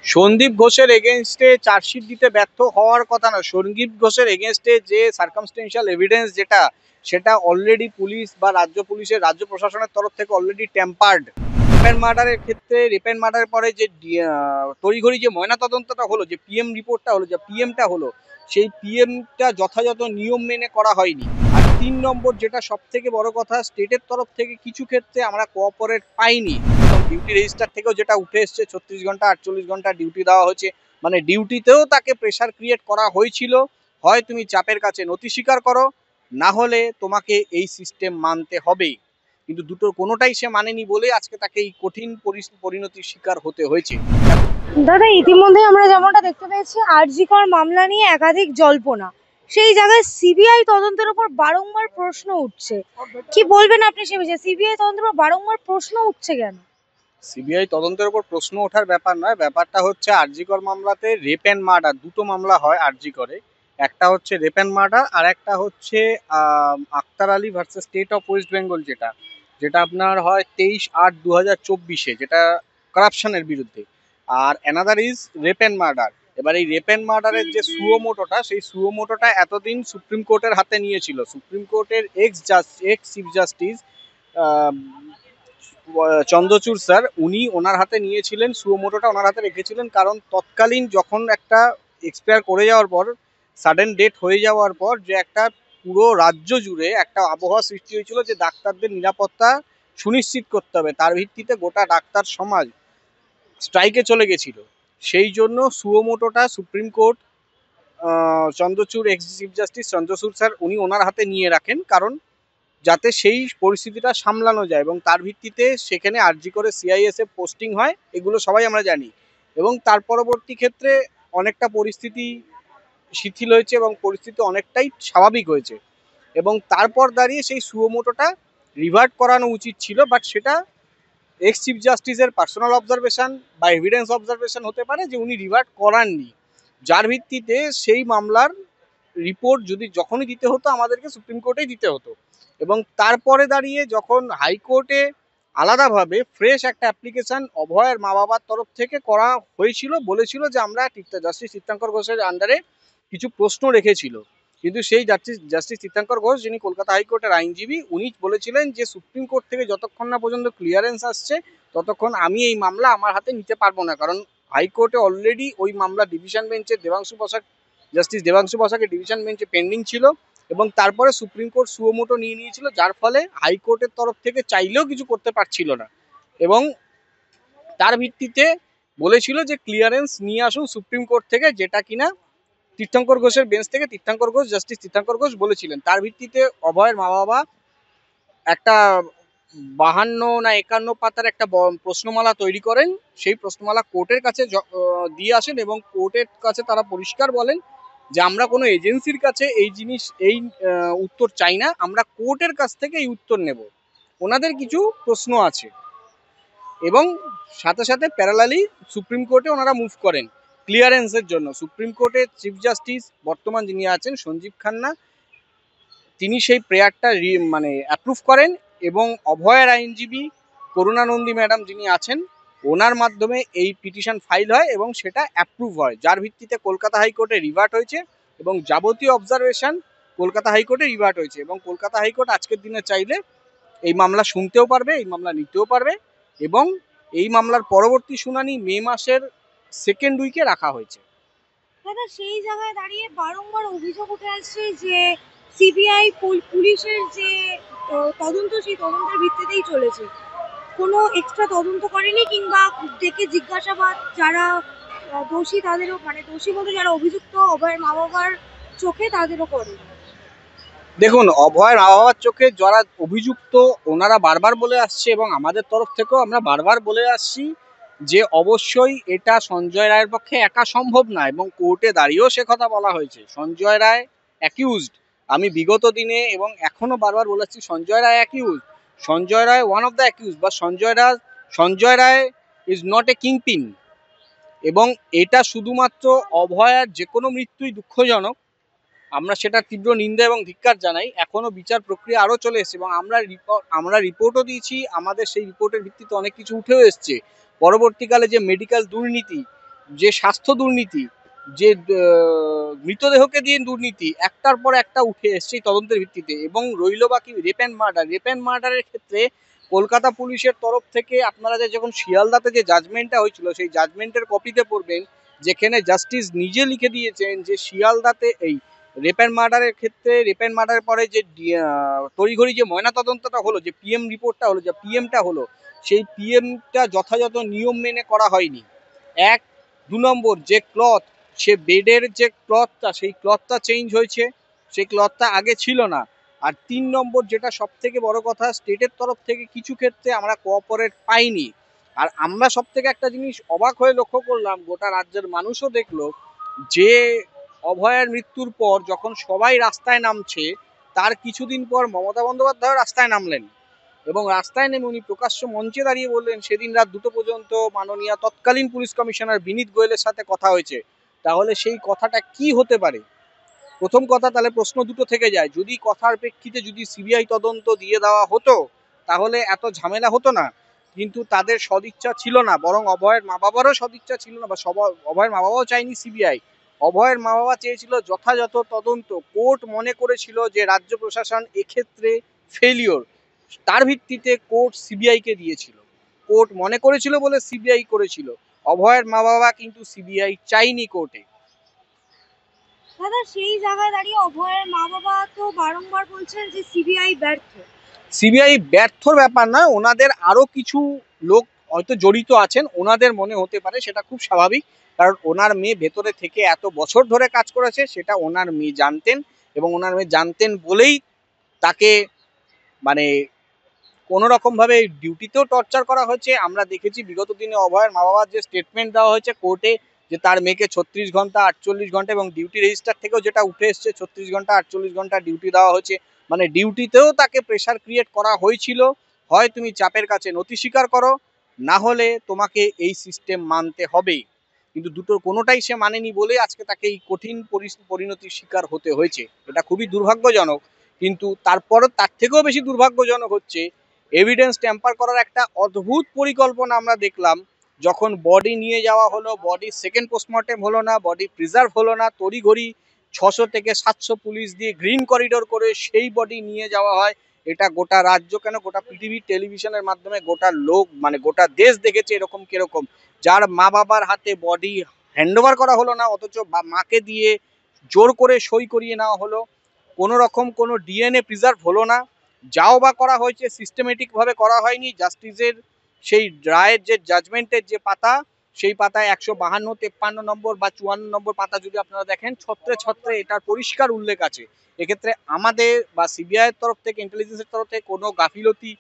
সন্দীপ ঘোষের এগেনস্টে চার্জশিট দিতে ব্যর্থ হওয়ার কথা না। সন্দীপ ঘোষের এগেনস্টে যে সার্কামস্টেন্সিয়াল এভিডেন্স সেটা অলরেডি পুলিশ বা রাজ্য প্রশাসনের তরফ থেকে অলরেডি ট্যাম্পার্ড। রেপ মার্ডারের ক্ষেত্রে রেপ মার্ডারের পরে যে তড়িঘড়ি যে ময়নাতদন্তটা হলো, যে পিএম রিপোর্টটা হলো, যে পিএমটা হলো, সেই পিএমটা যথাযথ নিয়ম মেনে করা হয়নি। আর 3 নম্বর, যেটা সব থেকে বড় কথা, স্টেটের তরফ থেকে কিছু ক্ষেত্রে আমরা কোঅপারেট পাইনি। ডিউটি রেজিস্টার থেকেও যেটা উঠে এসছে, 36 ঘন্টা 48 ঘন্টা ডিউটি দেওয়া হয়েছে, মানে ডিউটিতেও তাকে প্রেশার ক্রিয়েট করা হয়েছিল। হয় তুমি চাপের কাছে নথি স্বীকার করো, না হলে তোমাকে এই সিস্টেম মানতে হবে। কিন্তু দুটোর কোনোটাই সে মানেনি বলে আজকে তাকে এই কঠিন পরিণতির শিকার হতে হয়েছে। দাদা, ইতিমধ্যে আমরা যেমনটা দেখতে পেয়েছি, আরজি কর মামলা নিয়ে একাধিক জল্পনা, সেই জায়গায় সিবিআই তদন্তের উপর বারংবার প্রশ্ন উঠছে। কি বলবেন আপনি সে বিষয়ে? সিবিআই তদন্তের উপর বারংবার প্রশ্ন উঠছে কেন? সিবিআই তদন্তের উপর প্রশ্ন ওঠার ব্যাপার নয়, ব্যাপারটা হচ্ছে আরজিকর মামলাতে রেপ অ্যান্ড মার্ডার দুটো মামলা হয় আরজিকরে। একটা হচ্ছে রেপ অ্যান্ড মার্ডার, আর একটা হচ্ছে Aktar Ali versus state of West Bengal, যেটা যেটা আপনার হয় 23/8/2024, যেটা কারাপশনের বিরুদ্ধে। আর another is rape and murder. এবার এই রেপ অ্যান্ড মার্ডারের যে সুয়োমোটোটা, সেই সুয়োমোটোটা এতদিন সুপ্রিম কোর্টের হাতে নিয়েছিল। সুপ্রিম কোর্টের ex chief justice Chandrachud sir, উনি ওনার হাতে নিয়েছিলেন, সুমোটোটা ওনার হাতে রেখেছিলেন, কারণ তৎকালীন যখন একটা এক্সপায়ার করে যাওয়ার পর, সাডেন ডেট হয়ে যাওয়ার পর, যে একটা পুরো রাজ্য জুড়ে একটা আবহাওয়া সৃষ্টি হয়েছিল যে ডাক্তারদের নিরাপত্তা সুনিশ্চিত করতে হবে, তার ভিত্তিতে গোটা ডাক্তার সমাজ স্ট্রাইকে চলে গেছিল। সেই জন্য সুমোটোটা Supreme Court Chandrachud ex chief justice Chandrachud sir উনি ওনার হাতে নিয়ে রাখেন, কারণ যাতে সেই পরিস্থিতিটা সামলানো যায়, এবং তার ভিত্তিতে সেখানে আরজি করে সিআইএসএফ পোস্টিং হয়, এগুলো সবাই আমরা জানি। এবং তার পরবর্তী ক্ষেত্রে অনেকটা পরিস্থিতি শিথিল হয়েছে এবং পরিস্থিতি অনেকটাই স্বাভাবিক হয়েছে, এবং তারপর দাঁড়িয়ে সেই সুমোটোটা রিভার্ট করানো উচিত ছিল, বাট সেটা এক্স চিফ জাস্টিসের পার্সোনাল অবজারভেশন বা এভিডেন্স অবজারভেশন হতে পারে যে উনি রিভার্ট করাননি, যার ভিত্তিতে সেই মামলার রিপোর্ট যখনই দিতে হতো আমাদেরকে সুপ্রিম কোর্টেই দিতে হতো। এবং তারপরে দাঁড়িয়ে যখন হাইকোর্টে আলাদাভাবে ফ্রেশ একটা অ্যাপ্লিকেশন অভয়ের মা বাবার তরফ থেকে করা হয়েছিল, বলেছিল যে আমরা জাস্টিস তীর্থঙ্কর ঘোষের আন্ডারে কিছু প্রশ্ন রেখেছিল, কিন্তু সেই জাস্টিস তীর্থঙ্কর ঘোষ, যিনি কলকাতা হাইকোর্টের আইনজীবী, উনি বলেছিলেন যে সুপ্রিম কোর্ট থেকে যতক্ষণ না পর্যন্ত ক্লিয়ারেন্স আসছে ততক্ষণ আমি এই মামলা আমার হাতে নিতে পারবো না, কারণ হাইকোর্টে অলরেডি ওই মামলা ডিভিশন বেঞ্চে জাস্টিস দেবাংশু বসাকের ডিভিশন বেঞ্চে পেন্ডিং ছিল, এবং তারপরে সুপ্রিম কোর্ট সুমোটো নিয়ে নিয়েছিল, যার ফলে হাইকোর্টের তরফ থেকে চাইলেও কিছু করতে পারছিল না, এবং তার ভিত্তিতে বলেছিল যে ক্লিয়ারেন্স নিয়ে আসুন সুপ্রিম কোর্ট থেকে, যেটা কিনা তীর্থঙ্কর ঘোষের বেঞ্চ থেকে জাস্টিস তীর্থঙ্কর ঘোষ বলেছিলেন। তার ভিত্তিতে অভয়ের মা বাবা একটা 52 না 51 পাতার একটা প্রশ্নমালা তৈরি করেন, সেই প্রশ্নমালা কোর্টের কাছে দিয়ে আসেন, এবং কোর্টের কাছে তারা পরিষ্কার বলেন যে আমরা কোনো এজেন্সির কাছে এই উত্তর চাই না, আমরা কোর্টের কাছ থেকে এই উত্তর নেব, ওনাদের কিছু প্রশ্ন আছে। এবং সাথে সাথে প্যারালালি সুপ্রিম কোর্টে ওনারা মুভ করেন ক্লিয়ারেন্সের জন্য। সুপ্রিম কোর্টের চিফ জাস্টিস বর্তমান যিনি আছেন সঞ্জীব খান্না, তিনি সেই প্রেয়ারটা মানে অ্যাপ্রুভ করেন, এবং অভয়ের আইনজীবী করুণা নন্দী ম্যাডাম যিনি আছেন, ওনার মাধ্যমে এই পিটিশন ফাইল হয় এবং সেটা অ্যাপ্রুভ হয়, যার ভিত্তিতে কলকাতা হাইকোর্টে রিভার্ট হয়েছে, এবং যাবতীয় অবজারভেশন কলকাতা হাইকোর্টে রিভার্ট হয়েছে, এবং কলকাতা হাইকোর্ট আজকের দিনে চাইলে এই মামলা শুনতেও পারবে, এই মামলা নিতেও পারবে, এবং এই মামলার পরবর্তী শুনানি মে মাসের সেকেন্ড উইকে রাখা হয়েছে। দাদা, সেই জায়গায় দাঁড়িয়ে বারংবার অভিযোগ উঠে আসছে যে সিবিআই পুলিশের যে তদন্ত, সেই তদন্তের ভিত্তিতেই চলেছে, কোনো এক্সট্রা তদন্ত করেনি, কিংবা ডেকে জিজ্ঞাসাবাদ যারা দোষী তাদেরও, মানে দোষী বলতে যারা অভিযুক্ত অভয়ের মা বাবার চোখে, তাদেরও করে। দেখুন, অভয়ের মা বাবার চোখে যারা অভিযুক্ত ওনারা বারবার বলে আসছে, এবং আমাদের তরফ থেকেও আমরা বারবার বলে আসছি যে অবশ্যই এটা সঞ্জয় রায়ের পক্ষে একা সম্ভব না, এবং কোর্টে দাঁড়িয়েও সে কথা বলা হয়েছে। সঞ্জয় রায় অ্যাকিউজড, আমি বিগত দিনে এবং এখনো বারবার বলেছি Sanjay Roy accused, Sanjay Roy one of the accuse, বা Sanjay Roy is not a kingpin, এবং এটা শুধুমাত্র অভয়ার যে কোনো মৃত্যুই দুঃখজনক, আমরা সেটা তীব্র নিন্দা এবং ধিক্কার জানাই। এখনো বিচার প্রক্রিয়া আরও চলে এসছে, এবং আমরা রিপোর্টও দিয়েছি, আমাদের সেই রিপোর্টের ভিত্তিতে অনেক কিছু উঠেও এসছে। পরবর্তীকালে যে মেডিকেল দুর্নীতি, যে স্বাস্থ্য দুর্নীতি, যে মৃতদেহকে দিয়ে দুর্নীতি একটার পর একটা উঠে এসছে এই তদন্তের ভিত্তিতে। এবং রইল বাকি রেপ অ্যান্ড মার্ডারের ক্ষেত্রে কলকাতা পুলিশের তরফ থেকে আপনারা যে যখন শিয়ালদাতে যে জাজমেন্টটা হয়েছিল সেই জাজমেন্টের কপিতে পড়বেন, যেখানে জাস্টিস নিজে লিখে দিয়েছেন যে শিয়ালদাতে এই রেপ অ্যান্ড মার্ডারের ক্ষেত্রে রেপ অ্যান্ড মার্ডারের পরে যে তড়িঘড়ি যে ময়নাতদন্তটা হলো, যে পিএম রিপোর্টটা হলো, যে পিএমটা হলো, সেই পিএমটা যথাযথ নিয়ম মেনে করা হয়নি। এক, 2 নম্বর যে ক্লথ, সে বেডের যে ক্লথটা সেই ক্লথটা চেঞ্জ হয়েছে, সেই ক্লথটা আগে ছিল না। আর 3 নম্বর যেটা সব থেকে বড় কথা, স্টেটের তরফ থেকে কিছু ক্ষেত্রে আমরা কোঅপারেট পাইনি। আর আমরা সব থেকে একটা জিনিস অবাক হয়ে লক্ষ্য করলাম, গোটা রাজ্যের মানুষও দেখলো, যে অভয়ার মৃত্যুর পর যখন সবাই রাস্তায় নামছে, তার কিছুদিন পর মমতা বন্দ্যোপাধ্যায় রাস্তায় নামলেন এবং রাস্তায় নেমে উনি প্রকাশ্য মঞ্চে দাঁড়িয়ে বললেন সেদিন রাত 2টো পর্যন্ত মাননীয় তৎকালীন পুলিশ কমিশনার বিনীত গোয়েলের সাথে কথা হয়েছে। তাহলে সেই কথাটা কি হতে পারে? প্রথম কথা, তাহলে প্রশ্ন দুটো থেকে যায়, যদি কথার প্রেক্ষিতে যদি সিবিআই তদন্ত দিয়ে দেওয়া হতো তাহলে এত ঝামেলা হতো না। কিন্তু তাদের সদিচ্ছা ছিল না, বরং অভয়ের মা বাবারও সদিচ্ছা ছিল না, বা অভয়ের মা বাবাও চায়নি সিবিআই। অভয়ের মা বাবা চেয়েছিল যথাযথ তদন্ত। কোর্ট মনে করেছিল যে রাজ্য প্রশাসন এক্ষেত্রে ফেলিওর, তার ভিত্তিতে কোর্ট সিবিআই কে দিয়েছিল। কোর্ট মনে করেছিল বলে সিবিআই করেছিল। অভয়ের মা বাবা কিন্তু সিবিআই চাইনি কোর্টে। দাদা সেই জায়গায় দাঁড়িয়ে অভয়ের মা বাবা তো বারংবার বলছেন যে সিবিআই ব্যর্থ। সিবিআই ব্যর্থর ব্যাপার না, ওনাদের আরো কিছু লোক হয়তো জড়িত আছেন, ওনাদের মনে হতে পারে, সেটা খুব স্বাভাবিক। কারণ ওনার মেয়ে ভেতরে থেকে এত বছর ধরে কাজ করেছে, সেটা ওনার মেয়ে জানতেন। এবং ওনার মেয়ে জানতেন বলেই তাকে মানে কোনো রকম ভাবে ডিউটিতেও টর্চার করা হয়েছে। আমরা দেখেছি বিগত দিনে অভয়ের মা বাবার যে স্টেটমেন্ট দেওয়া হয়েছে কোর্টে, যে তার মেয়েকে 36 ঘন্টা 48 ঘন্টা, এবং ডিউটি রেজিস্টার থেকেও যেটা উঠে এসছে 36 ঘন্টা 48 ঘন্টা ডিউটি দেওয়া হয়েছে। মানে ডিউটিতেও তাকে প্রেশার ক্রিয়েট করা হয়েছিল, হয় তুমি চাপের কাছে নতি স্বীকার করো, না হলে তোমাকে এই সিস্টেম মানতে হবে। কিন্তু দুটোর কোনোটাই সে মানেনি বলে আজকে তাকে এই কঠিন পরিণতির শিকার হতে হয়েছে। এটা খুবই দুর্ভাগ্যজনক। কিন্তু তারপরও তার থেকেও বেশি দুর্ভাগ্যজনক হচ্ছে এভিডেন্স ট্যাম্পার করার একটা অদ্ভুত পরিকল্পনা আমরা দেখলাম। যখন বডি নিয়ে যাওয়া হলো, বডি সেকেন্ড পোস্টমর্টেম হলো না, বডি প্রিজার্ভ হলো না, তড়িঘড়ি 600 থেকে 700 পুলিশ দিয়ে গ্রিন করিডোর করে সেই বডি নিয়ে যাওয়া হয়। এটা গোটা রাজ্য কেন গোটা পৃথিবীর টেলিভিশনের মাধ্যমে গোটা লোক মানে গোটা দেশ দেখেছে এরকম কিরকম। যার মা বাবার হাতে বডি হ্যান্ডওভার করা হলো না, অথচ মাকে দিয়ে জোর করে সই করিয়ে নেওয়া হলো। কোনো রকম কোনো ডিএনএ প্রিজার্ভ হলো না। যাও বা করা হয়েছে সিস্টেমেটিক ভাবে করা হয়নি। জাস্টিসের সেই রায়ের যে জাজমেন্টের যে পাতা, সেই পাতায় 152, 53 নম্বর বা 54 নম্বর পাতা যদি আপনারা দেখেন, ছত্রে ছত্রে এটার পরিষ্কার উল্লেখ আছে। এক্ষেত্রে আমাদের বা সিবিআই এর তরফ থেকে, ইন্টেলিজেন্সের তরফ থেকে কোনো গাফিলতি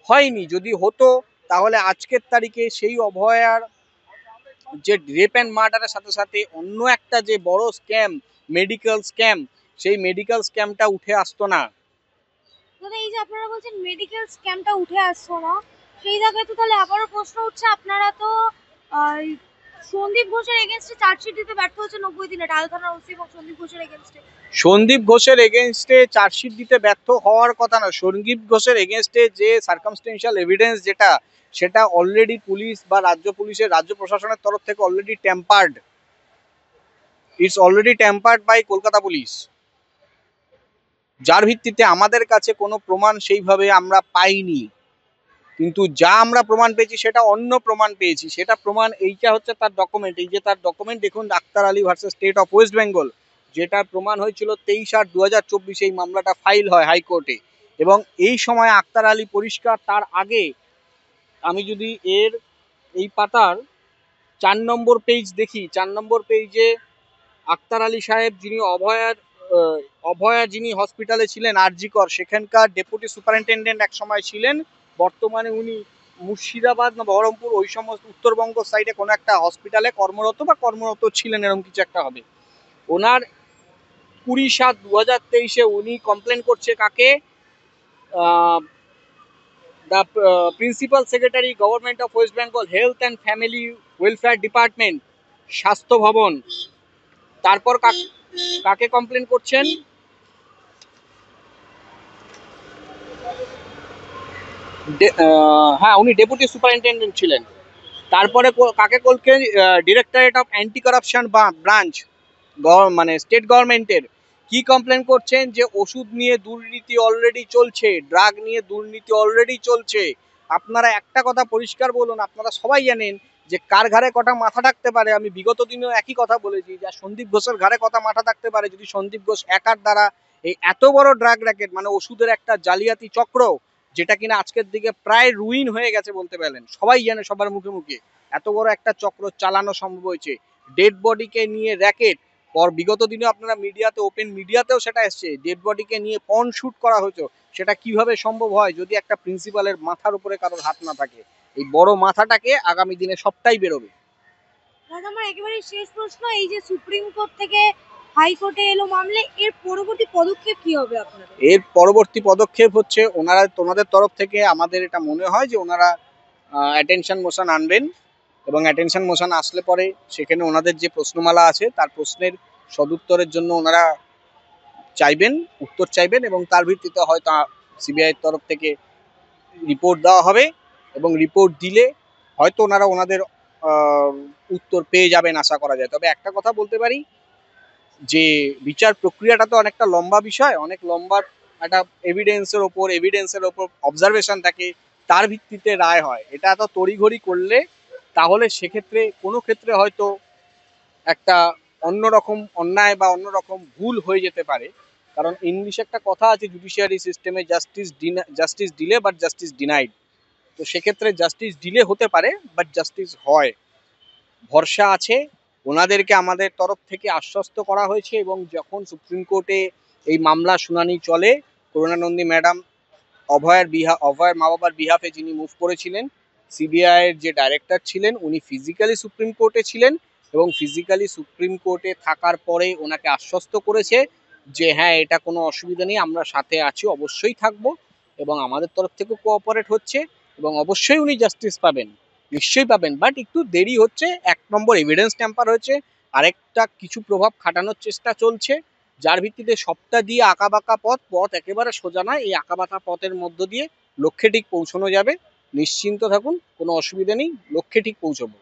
হয়নি। যদি হতো তাহলে আজকের তারিখে সেই অভয়ার যে রেপ অ্যান্ড মার্ডারের সাথে সাথে অন্য একটা যে বড় স্ক্যাম, মেডিকেল স্ক্যাম, সেই মেডিকেল স্ক্যামটা উঠে আসতো না। দাদা এই যে আপনারা বলছেন মেডিকেল স্ক্যামটা উঠে আসছো না, সেই জায়গায় তো তাহলে আবারও প্রশ্ন উঠছে, আপনারা তো সন্দীপ ঘোষের এগেনস্টে চার্জশিট দিতে ব্যর্থ হচ্ছে 90 দিনে, ডাল থানার ওসি এবং সন্দীপ ঘোষের এগেনস্টে। সন্দীপ ঘোষের এগেনস্টে চার্জশিট দিতে ব্যর্থ হওয়ার কথা না। সন্দীপ ঘোষের এগেনস্টে যে সার্কামস্টেন্সিয়াল এভিডেন্স যেটা, সেটা অলরেডি পুলিশ বা রাজ্য পুলিশের, রাজ্য প্রশাসনের তরফ থেকে already tampered. It's already tampered by Kolkata police, যার ভিত্তিতে আমাদের কাছে কোনো প্রমাণ সেইভাবে আমরা পাইনি। কিন্তু যা আমরা প্রমাণ পেয়েছি সেটা অন্য প্রমাণ পেয়েছি। সেটা প্রমাণ, এইটা হচ্ছে তার ডকুমেন্ট। এই যে তার ডকুমেন্ট দেখুন, Aktar Ali versus state of West Bengal, যেটা প্রমাণ হয়েছিল 23/8/2024 এই মামলাটা ফাইল হয় হাইকোর্টে। এবং এই সময় আক্তার আলী পরিষ্কার, তার আগে আমি যদি এর এই পাতার 4 নম্বর পেজ দেখি, 4 নম্বর পেজে আক্তার আলী সাহেব, যিনি অভয়া যিনি হসপিটালে ছিলেন আরজিকর, সেখানকার ডেপুটি সুপারিনটেন্ডেন্ট এক সময় ছিলেন। বর্তমানে উনি মুর্শিদাবাদ না বহরমপুর ওই সমস্ত উত্তরবঙ্গ সাইডে কোনো একটা হসপিটালে কর্মরত ছিলেন, এরকম কিছু একটা হবে। ওনার 20/7/2023 উনি কমপ্লেন করছে কাকে? The principal secretary government of West Bengal health and family welfare department, স্বাস্থ্য ভবন। তারপর কাকে কমপ্লেন করছেন? হ্যাঁ, উনি ডেপুটি সুপারিনটেন্ডেন্ট ছিলেন। তারপরে কাকে কলকে directorate of anti corruption branch মানে স্টেট গভর্নমেন্টের কি কমপ্লেন করছেন যে ওষুধ নিয়ে দুর্নীতি অলরেডি চলছে, ড্রাগ নিয়ে দুর্নীতি অলরেডি চলছে। আপনারা একটা কথা পরিষ্কার বলুন, আপনারা সবাই জানেন যে কার ঘাড়ে কটা মাথা থাকতে পারে। আমি বিগত দিনেও একই কথা বলেছি যে সন্দীপ ঘোষের ঘাড়ে কটা মাথা থাকতে পারে যদি সন্দীপ ঘোষ একার দ্বারা এই এত বড় ড্রাগ র্যাকেট মানে ওষুধের একটা জালিয়াতি চক্র, যেটা কিনা আজকের দিকে প্রায় রুইন হয়ে গেছে বলতে পারেন, সবাই জানে সবার মুখে মুখে এত বড় একটা চক্র চালানো সম্ভব হয়েছে। ডেড বডিকে নিয়ে র্যাকেট, পর বিগত দিনে আপনারা মিডিয়াতে ওপেন মিডিয়াতেও সেটা এসছে, ডেড বডিকে নিয়ে পর্ন শুট করা হয়েছে। সেটা কিভাবে সম্ভব হয় যদি একটা প্রিন্সিপালের মাথার উপরে কারোর হাত না থাকে? এই বড় মাথাটাকে আগামী দিনে সবটাই বেরোবে। দাদা আমার একেবারে শেষ প্রশ্ন, এই যে সুপ্রিম কোর্ট থেকে হাইকোর্টে এলো মামলা, এর পরবর্তী পদক্ষেপ কি হবে আপনাদের? এর পরবর্তী পদক্ষেপ হচ্ছে ওনারা তোমাদের তরফ থেকে আমাদের এটা মনে হয় যে ওনারা অ্যাটেনশন মোশন আনবেন, এবং অ্যাটেনশন মোশন আসলে পরে সেখানে ওনাদের যে প্রশ্নমালা আছে তার প্রশ্নের সদুত্তরের জন্য ওনারা চাইবেন, উত্তর চাইবেন, এবং তার ভিত্তিতে হয়তো সিবিআইয়ের তরফ থেকে রিপোর্ট দেওয়া হবে, এবং রিপোর্ট দিলে হয়তো ওনারা ওনাদের উত্তর পেয়ে যাবেন আশা করা যায়। তবে একটা কথা বলতে পারি যে বিচার প্রক্রিয়াটা তো অনেকটা লম্বা বিষয়, অনেক লম্বা একটা এভিডেন্সের ওপর অবজারভেশন থাকে, তার ভিত্তিতে রায় হয়। এটা এত তড়িঘড়ি করলে তাহলে সেক্ষেত্রে কোনো ক্ষেত্রে হয়তো একটা অন্যরকম অন্যায় বা অন্যরকম ভুল হয়ে যেতে পারে। কারণ ইংলিশে একটা কথা আছে জুডিশিয়ারি সিস্টেমে, justice delay but justice denied. তো সেক্ষেত্রে জাস্টিস ডিলে হতে পারে বাট জাস্টিস হয়, ভরসা আছে। ওনাদেরকে আমাদের তরফ থেকে আশ্বস্ত করা হয়েছে, এবং যখন সুপ্রিম কোর্টে এই মামলা শুনানি চলে, করুণানন্দী ম্যাডাম অভয়ের মা বাবার বিহাফে যিনি মুভ করেছিলেন, সিবিআই এর যে ডাইরেক্টর ছিলেন উনি ফিজিক্যালি সুপ্রিম কোর্টে ছিলেন, এবং ফিজিক্যালি সুপ্রিম কোর্টে থাকার পরে ওনাকে আশ্বস্ত করেছে যে হ্যাঁ এটা কোনো অসুবিধা নেই, আমরা সাথে আছি, অবশ্যই থাকবো, এবং আমাদের তরফ থেকে কোঅপারেট হচ্ছে, এবং অবশ্যই উনি জাস্টিস পাবেন, নিশ্চয়ই পাবেন। বাট একটু দেরি হচ্ছে, এক নম্বর এভিডেন্স ট্যাম্পার হচ্ছে, আরেকটা কিছু প্রভাব খাটানোর চেষ্টা চলছে, যার ভিত্তিতে সবটা দিয়ে আঁকাবাঁকা পথ একেবারে সোজা নয়, এই আঁকাবাঁকা পথের মধ্য দিয়ে লক্ষ্যে ঠিক পৌঁছানো যাবে। নিশ্চিন্ত থাকুন, কোনো অসুবিধা নেই, লক্ষ্যে ঠিক পৌঁছবো।